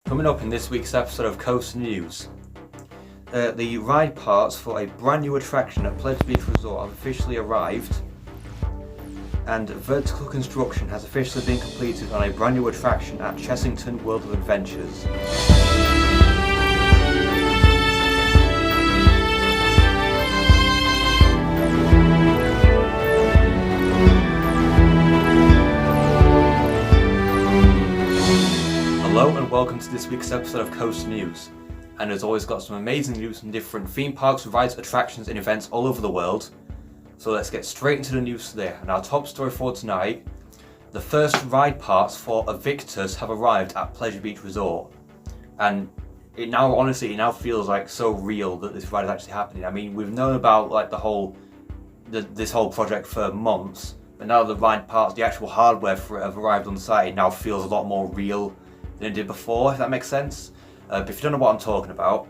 Coming up in this week's episode of Coast News, the ride parts for a brand new attraction at Pleasure Beach Resort have officially arrived, and vertical construction has officially been completed on a brand new attraction at Chessington World of Adventures. Hello and welcome to this week's episode of Coast News, and as always got some amazing news from different theme parks, rides, attractions and events all over the world. So let's get straight into the news today. And our top story for tonight, the first ride parts for Aviktas have arrived at Pleasure Beach Resort, and it now feels like so real that this ride is actually happening. I mean, we've known about like this whole project for months, but now the ride parts, the actual hardware for it have arrived on site. It now feels a lot more real than it did before, if that makes sense. But if you don't know what I'm talking about,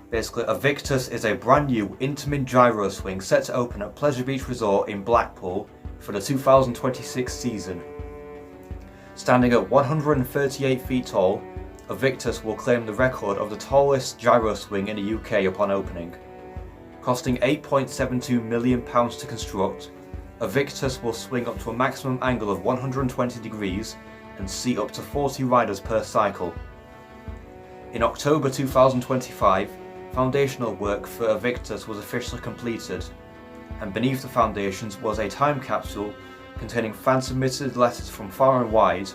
basically Aviktas is a brand new Intamin gyro swing set to open at Pleasure Beach Resort in Blackpool for the 2026 season. Standing at 138 feet tall, Aviktas will claim the record of the tallest gyro swing in the UK upon opening. Costing £8.72 million to construct, Aviktas will swing up to a maximum angle of 120 degrees and seat up to 40 riders per cycle. In October 2025, foundational work for Aviktas was officially completed, and beneath the foundations was a time capsule containing fan-submitted letters from far and wide,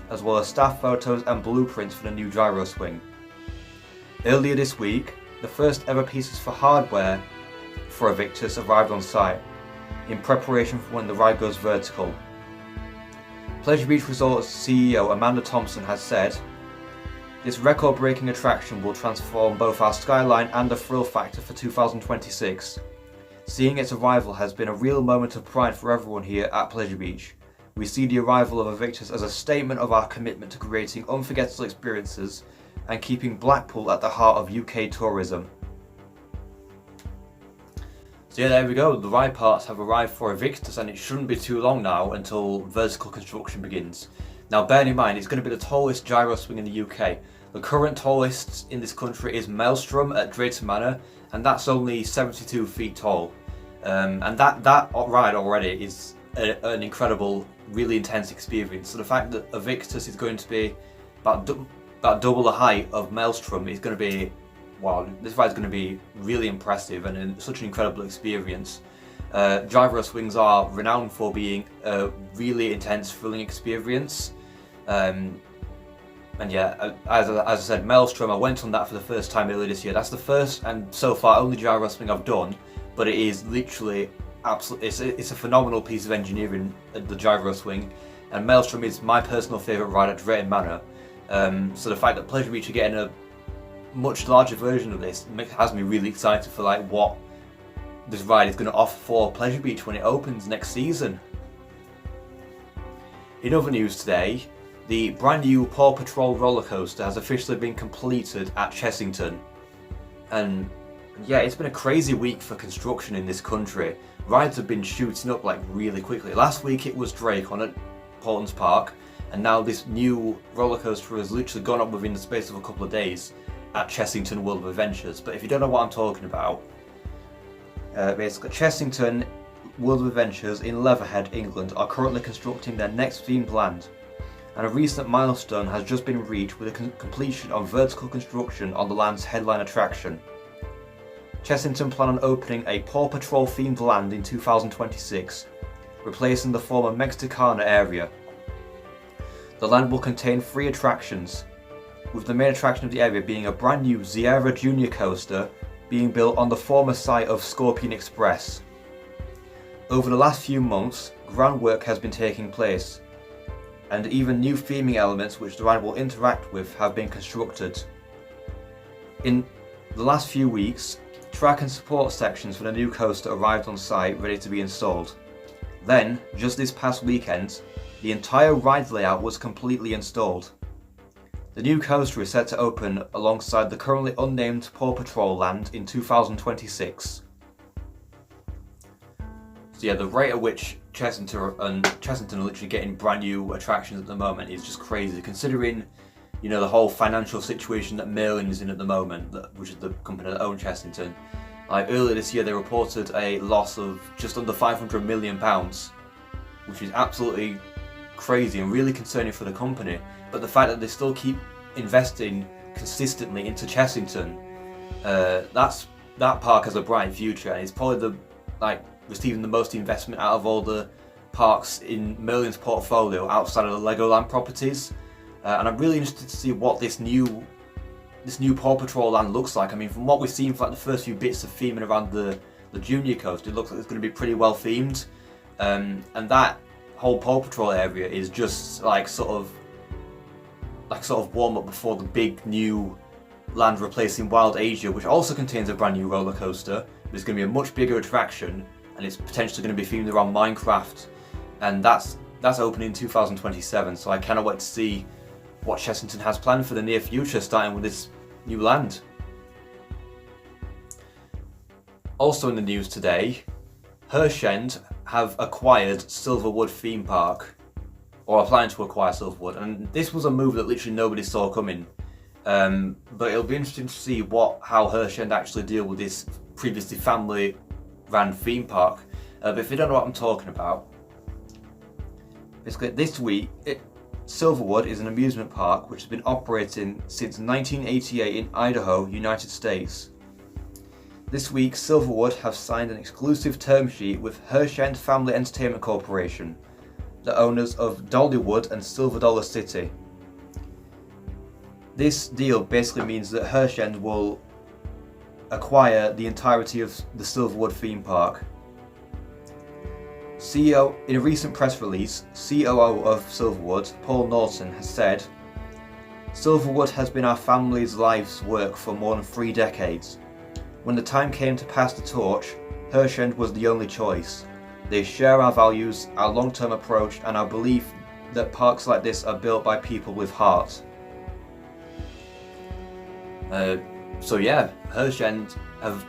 as well as staff photos and blueprints for the new gyro swing. Earlier this week, the first ever pieces for hardware for Aviktas arrived on site, in preparation for when the ride goes vertical. Pleasure Beach Resort's CEO Amanda Thompson has said, "This record-breaking attraction will transform both our skyline and the thrill factor for 2026. Seeing its arrival has been a real moment of pride for everyone here at Pleasure Beach. We see the arrival of Aviktas as a statement of our commitment to creating unforgettable experiences and keeping Blackpool at the heart of UK tourism." So yeah, there we go. The ride parts have arrived for Aviktas, and it shouldn't be too long now until vertical construction begins. Now, bear in mind, it's going to be the tallest gyro swing in the UK. The current tallest in this country is Maelstrom at Drayton Manor, and that's only 72 feet tall. And that ride already is an incredible, really intense experience. So the fact that Aviktas is going to be about double the height of Maelstrom is going to be, wow, this ride's going to be really impressive and such an incredible experience. Gyro swings are renowned for being a really intense, thrilling experience. And yeah, as I said, Maelstrom, I went on that for the first time earlier this year. That's the first and so far only gyro swing I've done, but it is literally absolutely, it's a phenomenal piece of engineering, the gyro swing. And Maelstrom is my personal favourite ride at Drayton Manor. So the fact that Pleasure Beach are getting a much larger version of this has me really excited for like what this ride is going to offer for Pleasure Beach when it opens next season. In other news today, the brand new Paw Patrol roller coaster has officially been completed at Chessington. And yeah, it's been a crazy week for construction in this country. Rides have been shooting up like really quickly. Last week it was Drake on at Portland's Park, and now this new roller coaster has literally gone up within the space of a couple of days at Chessington World of Adventures. But if you don't know what I'm talking about, basically Chessington World of Adventures in Leatherhead, England are currently constructing their next themed land, and a recent milestone has just been reached with the completion of vertical construction on the land's headline attraction. Chessington plan on opening a Paw Patrol themed land in 2026, replacing the former Mexicana area. The land will contain 3 attractions, with the main attraction of the area being a brand new Sierra Junior coaster being built on the former site of Scorpion Express. Over the last few months, groundwork has been taking place, and even new theming elements which the ride will interact with have been constructed. In the last few weeks, track and support sections for the new coaster arrived on site ready to be installed. Then, just this past weekend, the entire ride layout was completely installed. The new coaster is set to open alongside the currently unnamed Paw Patrol land in 2026. So yeah, the rate at which Chessington are literally getting brand new attractions at the moment is just crazy, considering you know, the whole financial situation that Merlin is in at the moment, which is the company that owns Chessington. Like earlier this year, they reported a loss of just under £500 million, which is absolutely crazy and really concerning for the company. But the fact that they still keep investing consistently into Chessington, that park has a bright future, and it's probably receiving the most investment out of all the parks in Merlin's portfolio outside of the Legoland properties. And I'm really interested to see what this new Paw Patrol land looks like. I mean, from what we've seen for like the first few bits of theming around the Junior Coast, it looks like it's going to be pretty well themed. And that whole Paw Patrol area is just sort of warm up before the big new land replacing Wild Asia, which also contains a brand new roller coaster. It's going to be a much bigger attraction, and it's potentially going to be themed around Minecraft, and that's opening in 2027. So I cannot wait to see what Chessington has planned for the near future, starting with this new land. Also in the news today, Herschend have acquired Silverwood theme park, or are planning to acquire Silverwood, and this was a move that literally nobody saw coming. But it'll be interesting to see how Herschend actually deal with this previously family-ran theme park. But if you don't know what I'm talking about, basically this week, Silverwood is an amusement park which has been operating since 1988 in Idaho, United States. This week, Silverwood have signed an exclusive term sheet with Herschend Family Entertainment Corporation, the owners of Dollywood and Silver Dollar City. This deal basically means that Herschend will acquire the entirety of the Silverwood theme park. CEO, in a recent press release, COO of Silverwood, Paul Norton, has said, "Silverwood has been our family's life's work for more than 3 decades. When the time came to pass the torch, Herschend was the only choice. They share our values, our long-term approach, and our belief that parks like this are built by people with heart." So yeah, Herschend have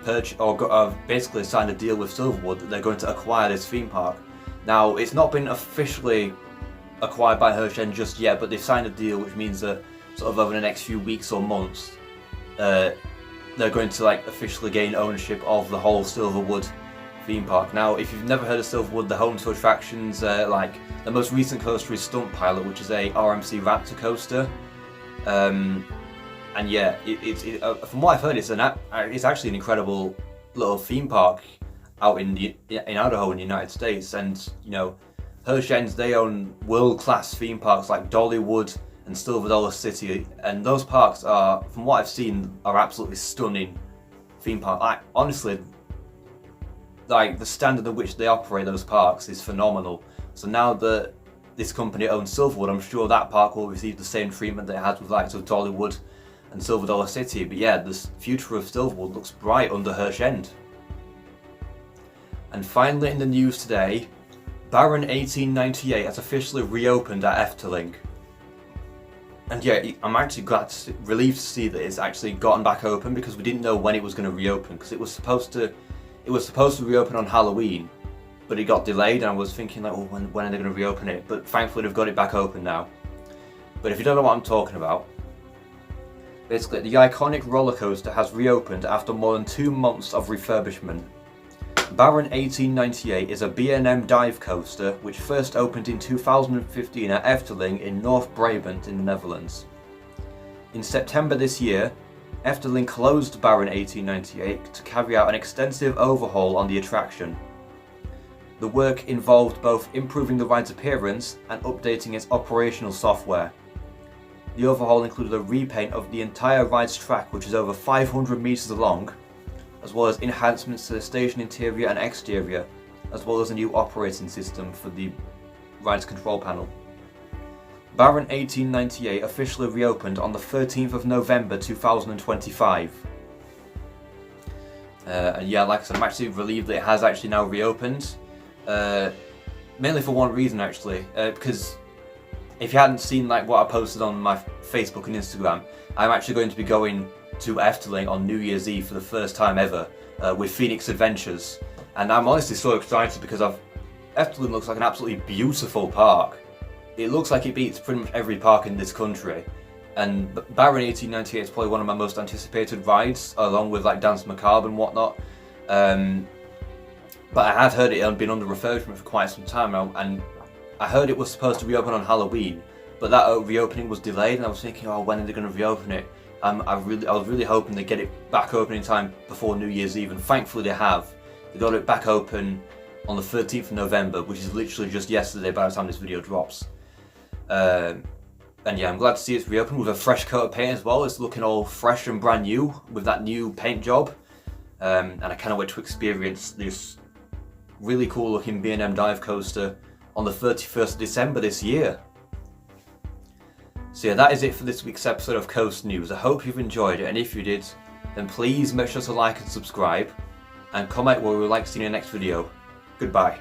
basically signed a deal with Silverwood that they're going to acquire this theme park. Now, it's not been officially acquired by Herschend just yet, but they've signed a deal, which means that sort of over the next few weeks or months, they're going to officially gain ownership of the whole Silverwood theme park. Now, if you've never heard of Silverwood, they're home to attractions like the most recent coaster is Stunt Pilot, which is a RMC Raptor coaster. And yeah, from what I've heard, it's actually an incredible little theme park out in Idaho in the United States. And you know, Herschend, they own world-class theme parks like Dollywood and Silver Dollar City, and those parks are, from what I've seen, are absolutely stunning theme parks. Honestly, the standard at which they operate those parks is phenomenal. So now that this company owns Silverwood, I'm sure that park will receive the same treatment that it has with of Dollywood and Silver Dollar City. But yeah, the future of Silverwood looks bright under Herschend. And finally in the news today, Baron 1898 has officially reopened at Efteling. And yeah, I'm actually relieved to see that it's actually gotten back open, because we didn't know when it was going to reopen, because it was supposed to reopen on Halloween, but it got delayed, and I was thinking when are they going to reopen it? But thankfully they've got it back open now. But if you don't know what I'm talking about, basically the iconic roller coaster has reopened after more than 2 months of refurbishment. Baron 1898 is a B&M dive coaster which first opened in 2015 at Efteling in North Brabant in the Netherlands. In September this year, Efteling closed Baron 1898 to carry out an extensive overhaul on the attraction. The work involved both improving the ride's appearance and updating its operational software. The overhaul included a repaint of the entire ride's track, which is over 500 meters long, as well as enhancements to the station interior and exterior, as well as a new operating system for the ride's control panel. Baron 1898 officially reopened on the 13th of November 2025. And yeah, like I said, I'm actually relieved that it has actually now reopened. Mainly for one reason actually, because if you hadn't seen what I posted on my Facebook and Instagram, I'm actually going to be going to Efteling on New Year's Eve for the first time ever with Phoenix Adventures, and I'm honestly so excited because Efteling looks like an absolutely beautiful park. It looks like it beats pretty much every park in this country, and Baron 1898 is probably one of my most anticipated rides, along with like Dance Macabre and whatnot. But I had heard it had been under refurbishment for quite some time now, and I heard it was supposed to reopen on Halloween, but that reopening was delayed, and I was thinking, oh, when are they going to reopen it? I was really hoping to get it back open in time before New Year's Eve, and thankfully they have. They got it back open on the 13th of November, which is literally just yesterday by the time this video drops. And yeah, I'm glad to see it's reopened with a fresh coat of paint as well. It's looking all fresh and brand new with that new paint job. And I cannot wait to experience this really cool looking B&M dive coaster on the 31st of December this year. So yeah, that is it for this week's episode of Coast News. I hope you've enjoyed it, and if you did, then please make sure to like and subscribe, and comment what you would like to see in the next video. Goodbye.